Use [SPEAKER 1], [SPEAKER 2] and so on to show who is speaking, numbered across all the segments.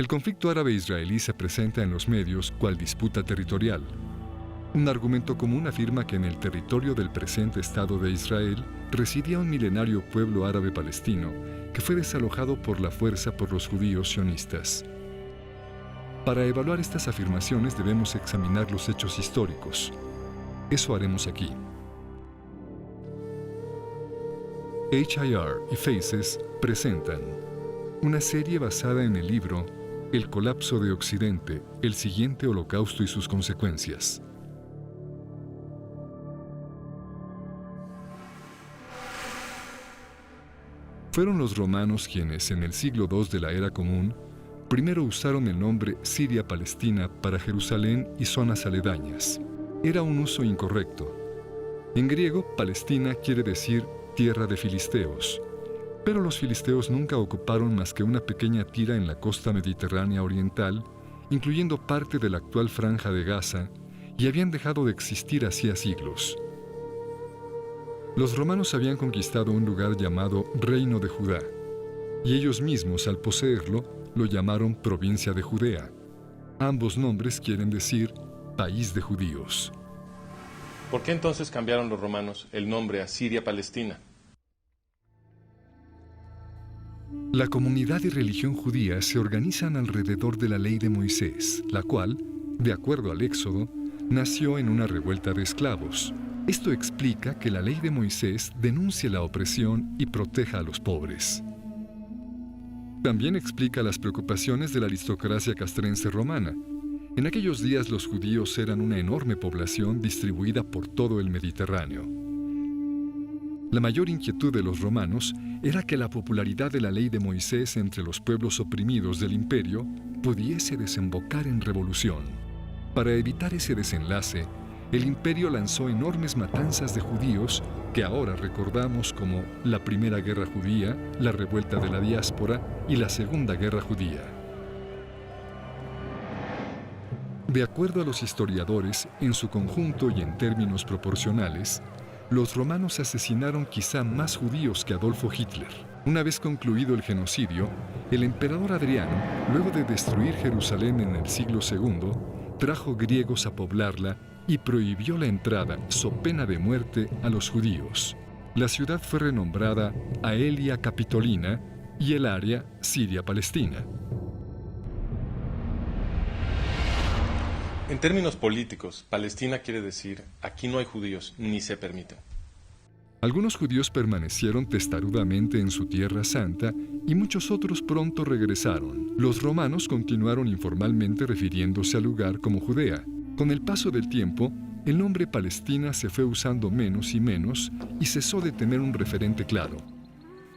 [SPEAKER 1] El conflicto árabe-israelí se presenta en los medios cual disputa territorial. Un argumento común afirma que en el territorio del presente Estado de Israel residía un milenario pueblo árabe palestino que fue desalojado por la fuerza por los judíos sionistas. Para evaluar estas afirmaciones debemos examinar los hechos históricos. Eso haremos aquí. HIR y Faces presentan una serie basada en el libro El colapso de Occidente, el siguiente holocausto y sus consecuencias. Fueron los romanos quienes, en el siglo II de la Era Común, primero usaron el nombre Siria-Palestina para Jerusalén y zonas aledañas. Era un uso incorrecto. En griego, Palestina quiere decir tierra de filisteos, pero los filisteos nunca ocuparon más que una pequeña tira en la costa mediterránea oriental, incluyendo parte de la actual franja de Gaza, y habían dejado de existir hacía siglos. Los romanos habían conquistado un lugar llamado Reino de Judá, y ellos mismos, al poseerlo, lo llamaron Provincia de Judea. Ambos nombres quieren decir País de Judíos.
[SPEAKER 2] ¿Por qué entonces cambiaron los romanos el nombre a Siria-Palestina?
[SPEAKER 1] La comunidad y religión judía se organizan alrededor de la ley de Moisés, la cual, de acuerdo al Éxodo, nació en una revuelta de esclavos. Esto explica que la ley de Moisés denuncie la opresión y proteja a los pobres. También explica las preocupaciones de la aristocracia castrense romana. En aquellos días los judíos eran una enorme población distribuida por todo el Mediterráneo. La mayor inquietud de los romanos era que la popularidad de la ley de Moisés entre los pueblos oprimidos del imperio pudiese desembocar en revolución. Para evitar ese desenlace, el imperio lanzó enormes matanzas de judíos que ahora recordamos como la Primera Guerra Judía, la Revuelta de la Diáspora y la Segunda Guerra Judía. De acuerdo a los historiadores, en su conjunto y en términos proporcionales, los romanos asesinaron quizá más judíos que Adolfo Hitler. Una vez concluido el genocidio, el emperador Adriano, luego de destruir Jerusalén en el siglo II, trajo griegos a poblarla y prohibió la entrada, so pena de muerte, a los judíos. La ciudad fue renombrada Aelia Capitolina y el área Siria-Palestina.
[SPEAKER 2] En términos políticos, Palestina quiere decir aquí no hay judíos ni se permiten.
[SPEAKER 1] Algunos judíos permanecieron testarudamente en su tierra santa y muchos otros pronto regresaron. Los romanos continuaron informalmente refiriéndose al lugar como Judea. Con el paso del tiempo, el nombre Palestina se fue usando menos y menos y cesó de tener un referente claro.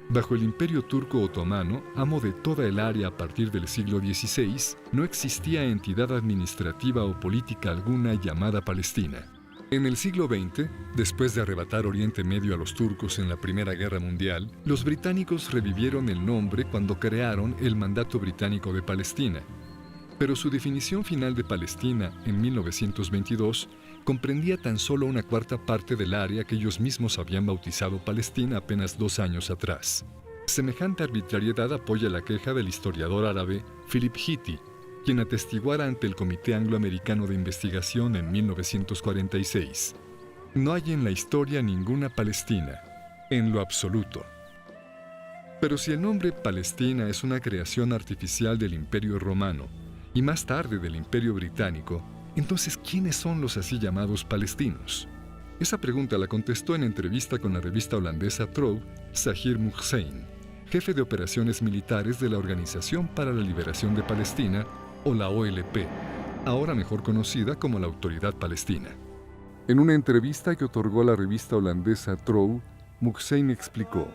[SPEAKER 1] Bajo el Imperio Turco Otomano, amo de toda el área a partir del siglo XVI, no existía entidad administrativa o política alguna llamada Palestina. En el siglo XX, después de arrebatar Oriente Medio a los turcos en la Primera Guerra Mundial, los británicos revivieron el nombre cuando crearon el Mandato Británico de Palestina. Pero su definición final de Palestina, en 1922, comprendía tan solo una cuarta parte del área que ellos mismos habían bautizado Palestina apenas 2 años atrás. Semejante arbitrariedad apoya la queja del historiador árabe Philip Hitti, quien atestiguara ante el Comité Anglo-Americano de Investigación en 1946. No hay en la historia ninguna Palestina, en lo absoluto. Pero si el nombre Palestina es una creación artificial del Imperio Romano, y más tarde del Imperio Británico, entonces, ¿quiénes son los así llamados palestinos? Esa pregunta la contestó en entrevista con la revista holandesa Trouw, Zahir Muhseen, jefe de operaciones militares de la Organización para la Liberación de Palestina, o la OLP, ahora mejor conocida como la Autoridad Palestina. En una entrevista que otorgó la revista holandesa Trouw, Muhseen explicó: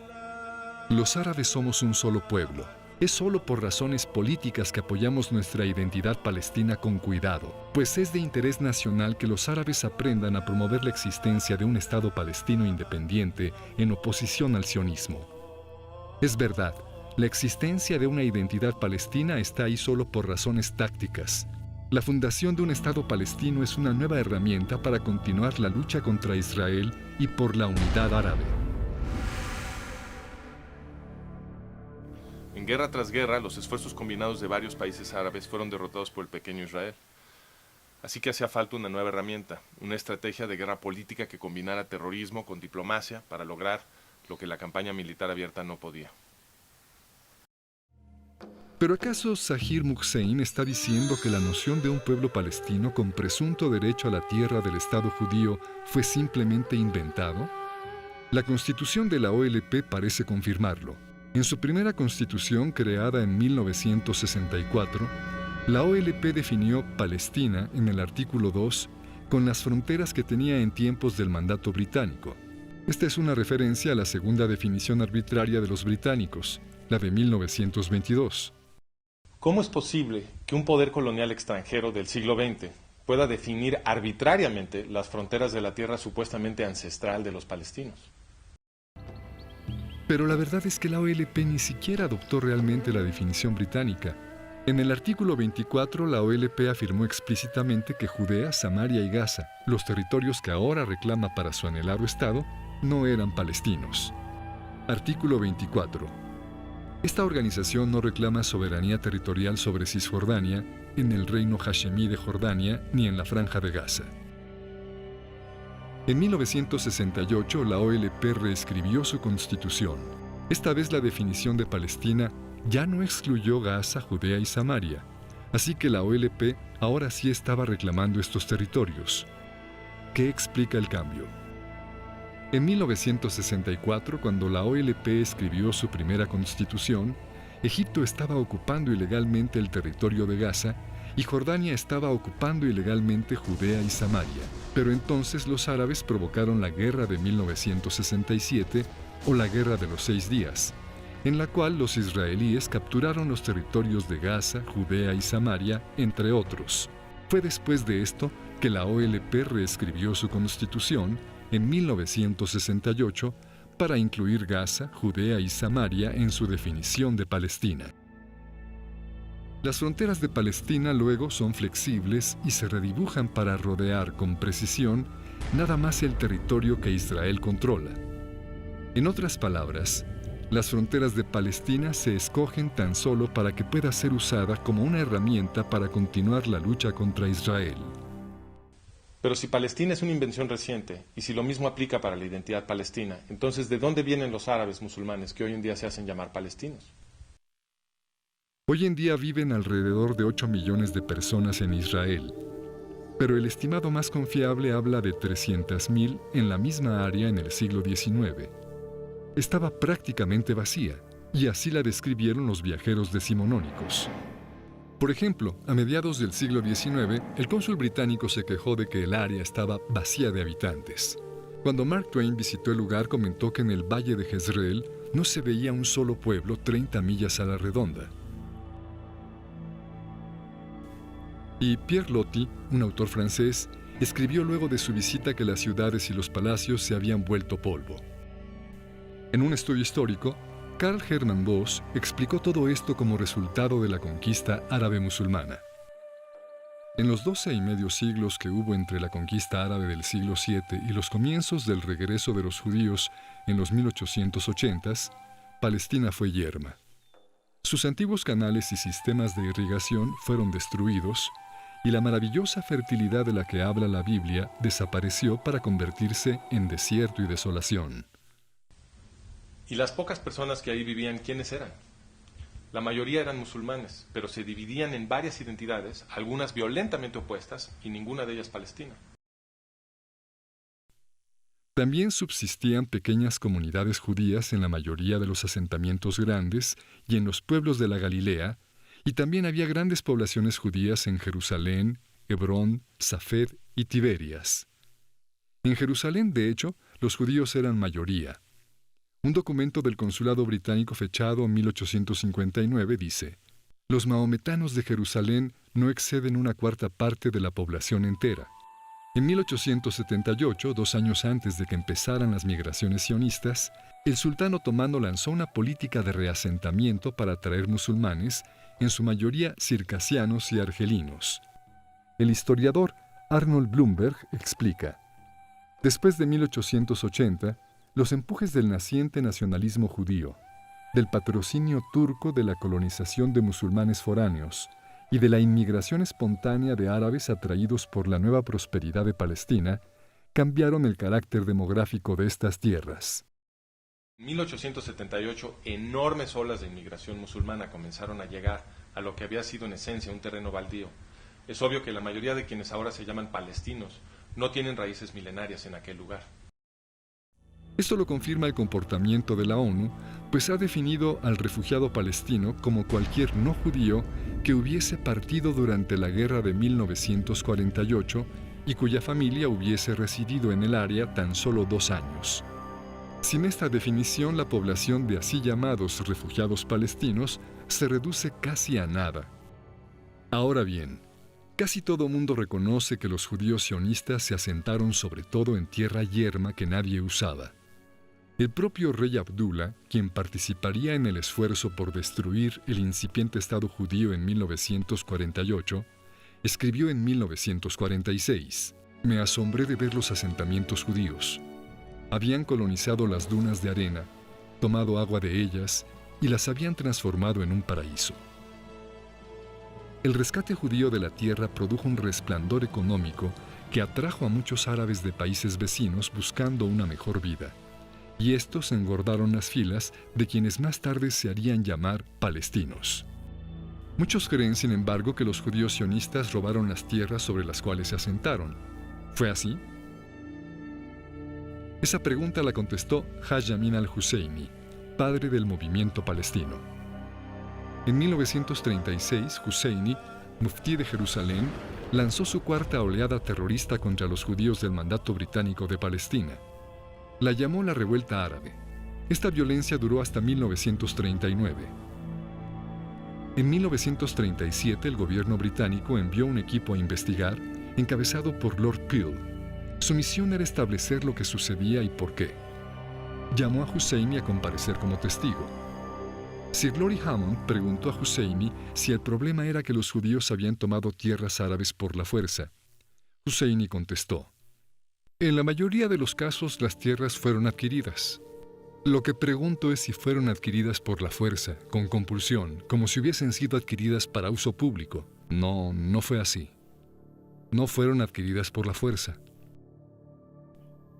[SPEAKER 1] «Los árabes somos un solo pueblo. Es solo por razones políticas que apoyamos nuestra identidad palestina con cuidado, pues es de interés nacional que los árabes aprendan a promover la existencia de un Estado palestino independiente en oposición al sionismo. Es verdad, la existencia de una identidad palestina está ahí solo por razones tácticas. La fundación de un Estado palestino es una nueva herramienta para continuar la lucha contra Israel y por la unidad árabe».
[SPEAKER 2] En guerra tras guerra, los esfuerzos combinados de varios países árabes fueron derrotados por el pequeño Israel. Así que hacía falta una nueva herramienta, una estrategia de guerra política que combinara terrorismo con diplomacia para lograr lo que la campaña militar abierta no podía.
[SPEAKER 1] ¿Pero acaso Zahir Hussein está diciendo que la noción de un pueblo palestino con presunto derecho a la tierra del Estado judío fue simplemente inventado? La Constitución de la OLP parece confirmarlo. En su primera constitución, creada en 1964, la OLP definió Palestina en el artículo 2 con las fronteras que tenía en tiempos del mandato británico. Esta es una referencia a la segunda definición arbitraria de los británicos, la de 1922.
[SPEAKER 2] ¿Cómo es posible que un poder colonial extranjero del siglo XX pueda definir arbitrariamente las fronteras de la tierra supuestamente ancestral de los palestinos?
[SPEAKER 1] Pero la verdad es que la OLP ni siquiera adoptó realmente la definición británica. En el artículo 24, la OLP afirmó explícitamente que Judea, Samaria y Gaza, los territorios que ahora reclama para su anhelado Estado, no eran palestinos. Artículo 24. Esta organización no reclama soberanía territorial sobre Cisjordania, en el reino hashemí de Jordania, ni en la Franja de Gaza. En 1968, la OLP reescribió su constitución. Esta vez la definición de Palestina ya no excluyó Gaza, Judea y Samaria, así que la OLP ahora sí estaba reclamando estos territorios. ¿Qué explica el cambio? En 1964, cuando la OLP escribió su primera constitución, Egipto estaba ocupando ilegalmente el territorio de Gaza y Jordania estaba ocupando ilegalmente Judea y Samaria. Pero entonces los árabes provocaron la guerra de 1967 o la Guerra de los 6 días, en la cual los israelíes capturaron los territorios de Gaza, Judea y Samaria, entre otros. Fue después de esto que la OLP reescribió su constitución en 1968 para incluir Gaza, Judea y Samaria en su definición de Palestina. Las fronteras de Palestina luego son flexibles y se redibujan para rodear con precisión nada más el territorio que Israel controla. En otras palabras, las fronteras de Palestina se escogen tan solo para que pueda ser usada como una herramienta para continuar la lucha contra Israel.
[SPEAKER 2] Pero si Palestina es una invención reciente, y si lo mismo aplica para la identidad palestina, entonces ¿de dónde vienen los árabes musulmanes que hoy en día se hacen llamar palestinos?
[SPEAKER 1] Hoy en día viven alrededor de 8 millones de personas en Israel, pero el estimado más confiable habla de 300.000 en la misma área en el siglo XIX. Estaba prácticamente vacía, y así la describieron los viajeros decimonónicos. Por ejemplo, a mediados del siglo XIX, el cónsul británico se quejó de que el área estaba vacía de habitantes. Cuando Mark Twain visitó el lugar, comentó que en el valle de Jezreel no se veía un solo pueblo 30 millas a la redonda. Y Pierre Loti, un autor francés, escribió luego de su visita que las ciudades y los palacios se habían vuelto polvo. En un estudio histórico, Karl Hermann Voss explicó todo esto como resultado de la conquista árabe musulmana. En los 12 y medio siglos que hubo entre la conquista árabe del siglo VII y los comienzos del regreso de los judíos en los 1880s, Palestina fue yerma. Sus antiguos canales y sistemas de irrigación fueron destruidos y la maravillosa fertilidad de la que habla la Biblia desapareció para convertirse en desierto y desolación.
[SPEAKER 2] ¿Y las pocas personas que ahí vivían, quiénes eran? La mayoría eran musulmanes, pero se dividían en varias identidades, algunas violentamente opuestas y ninguna de ellas palestina.
[SPEAKER 1] También subsistían pequeñas comunidades judías en la mayoría de los asentamientos grandes y en los pueblos de la Galilea, y también había grandes poblaciones judías en Jerusalén, Hebrón, Safed y Tiberias. En Jerusalén, de hecho, los judíos eran mayoría. Un documento del consulado británico fechado en 1859 dice: «Los mahometanos de Jerusalén no exceden una cuarta parte de la población entera». En 1878, 2 años antes de que empezaran las migraciones sionistas, el sultán otomano lanzó una política de reasentamiento para atraer musulmanes, en su mayoría circasianos y argelinos. El historiador Arnold Blumberg explica: «Después de 1880, los empujes del naciente nacionalismo judío, del patrocinio turco de la colonización de musulmanes foráneos y de la inmigración espontánea de árabes atraídos por la nueva prosperidad de Palestina, cambiaron el carácter demográfico de estas tierras.
[SPEAKER 2] En 1878, enormes olas de inmigración musulmana comenzaron a llegar a lo que había sido en esencia un terreno baldío. Es obvio que la mayoría de quienes ahora se llaman palestinos no tienen raíces milenarias en aquel lugar.
[SPEAKER 1] Esto lo confirma el comportamiento de la ONU, pues ha definido al refugiado palestino como cualquier no judío que hubiese partido durante la guerra de 1948 y cuya familia hubiese residido en el área tan solo 2 años. Sin esta definición, la población de así llamados refugiados palestinos se reduce casi a nada. Ahora bien, casi todo mundo reconoce que los judíos sionistas se asentaron sobre todo en tierra yerma que nadie usaba. El propio rey Abdullah, quien participaría en el esfuerzo por destruir el incipiente Estado judío en 1948, escribió en 1946: «Me asombré de ver los asentamientos judíos. Habían colonizado las dunas de arena, tomado agua de ellas y las habían transformado en un paraíso». El rescate judío de la tierra produjo un resplandor económico que atrajo a muchos árabes de países vecinos buscando una mejor vida. Y estos engordaron las filas de quienes más tarde se harían llamar palestinos. Muchos creen, sin embargo, que los judíos sionistas robaron las tierras sobre las cuales se asentaron. ¿Fue así? Esa pregunta la contestó Haj Amin al-Husseini, padre del movimiento palestino. En 1936, Husseini, muftí de Jerusalén, lanzó su cuarta oleada terrorista contra los judíos del mandato británico de Palestina. La llamó la Revuelta Árabe. Esta violencia duró hasta 1939. En 1937, el gobierno británico envió un equipo a investigar, encabezado por Lord Peel. Su misión era establecer lo que sucedía y por qué. Llamó a Husseini a comparecer como testigo. Sir Lori Hammond preguntó a Husseini si el problema era que los judíos habían tomado tierras árabes por la fuerza. Husseini contestó: «En la mayoría de los casos las tierras fueron adquiridas. Lo que pregunto es si fueron adquiridas por la fuerza, con compulsión, como si hubiesen sido adquiridas para uso público. No, no fue así. No fueron adquiridas por la fuerza.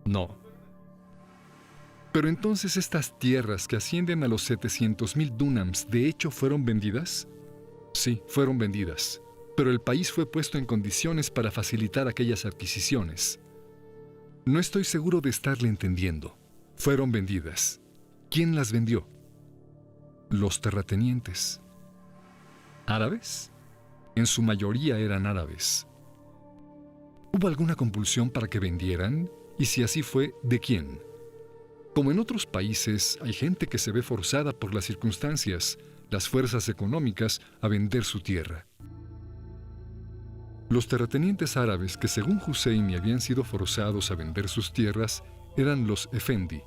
[SPEAKER 1] No. Pero entonces estas tierras que ascienden a los 700,000 dúnams, ¿de hecho fueron vendidas? Sí, fueron vendidas. Pero el país fue puesto en condiciones para facilitar aquellas adquisiciones. No estoy seguro de estarle entendiendo. Fueron vendidas. ¿Quién las vendió? Los terratenientes. ¿Árabes? En su mayoría eran árabes. ¿Hubo alguna compulsión para que vendieran? Y si así fue, ¿de quién? Como en otros países, hay gente que se ve forzada por las circunstancias, las fuerzas económicas, a vender su tierra. Los terratenientes árabes que según Husseini habían sido forzados a vender sus tierras eran los Efendi,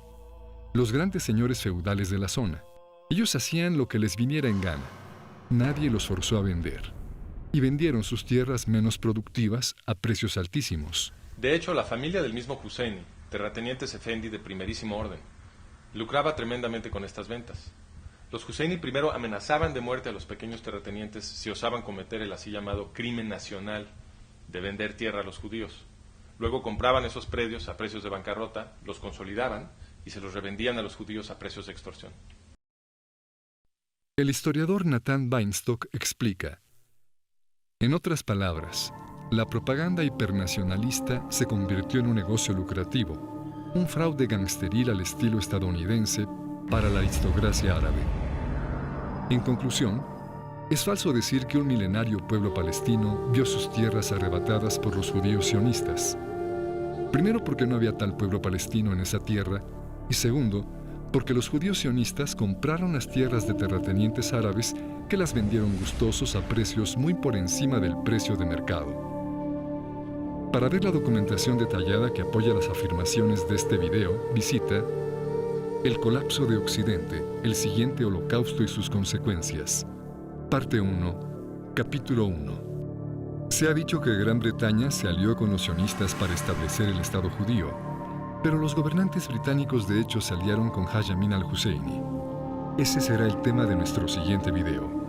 [SPEAKER 1] los grandes señores feudales de la zona. Ellos hacían lo que les viniera en gana. Nadie los forzó a vender. Y vendieron sus tierras menos productivas a precios altísimos.
[SPEAKER 2] De hecho, la familia del mismo Husseini, terratenientes Efendi de primerísimo orden, lucraba tremendamente con estas ventas. Los Husseini primero amenazaban de muerte a los pequeños terratenientes si osaban cometer el así llamado crimen nacional de vender tierra a los judíos. Luego compraban esos predios a precios de bancarrota, los consolidaban y se los revendían a los judíos a precios de extorsión.
[SPEAKER 1] El historiador Nathan Weinstock explica: en otras palabras, la propaganda hipernacionalista se convirtió en un negocio lucrativo, un fraude gangsteril al estilo estadounidense para la aristocracia árabe. En conclusión, es falso decir que un milenario pueblo palestino vio sus tierras arrebatadas por los judíos sionistas. Primero, porque no había tal pueblo palestino en esa tierra, y segundo, porque los judíos sionistas compraron las tierras de terratenientes árabes que las vendieron gustosos a precios muy por encima del precio de mercado. Para ver la documentación detallada que apoya las afirmaciones de este video, visita El colapso de Occidente, el siguiente holocausto y sus consecuencias. Parte 1, capítulo 1. Se ha dicho que Gran Bretaña se alió con los sionistas para establecer el Estado judío, pero los gobernantes británicos de hecho se aliaron con Haj Amin al-Husseini. Ese será el tema de nuestro siguiente video.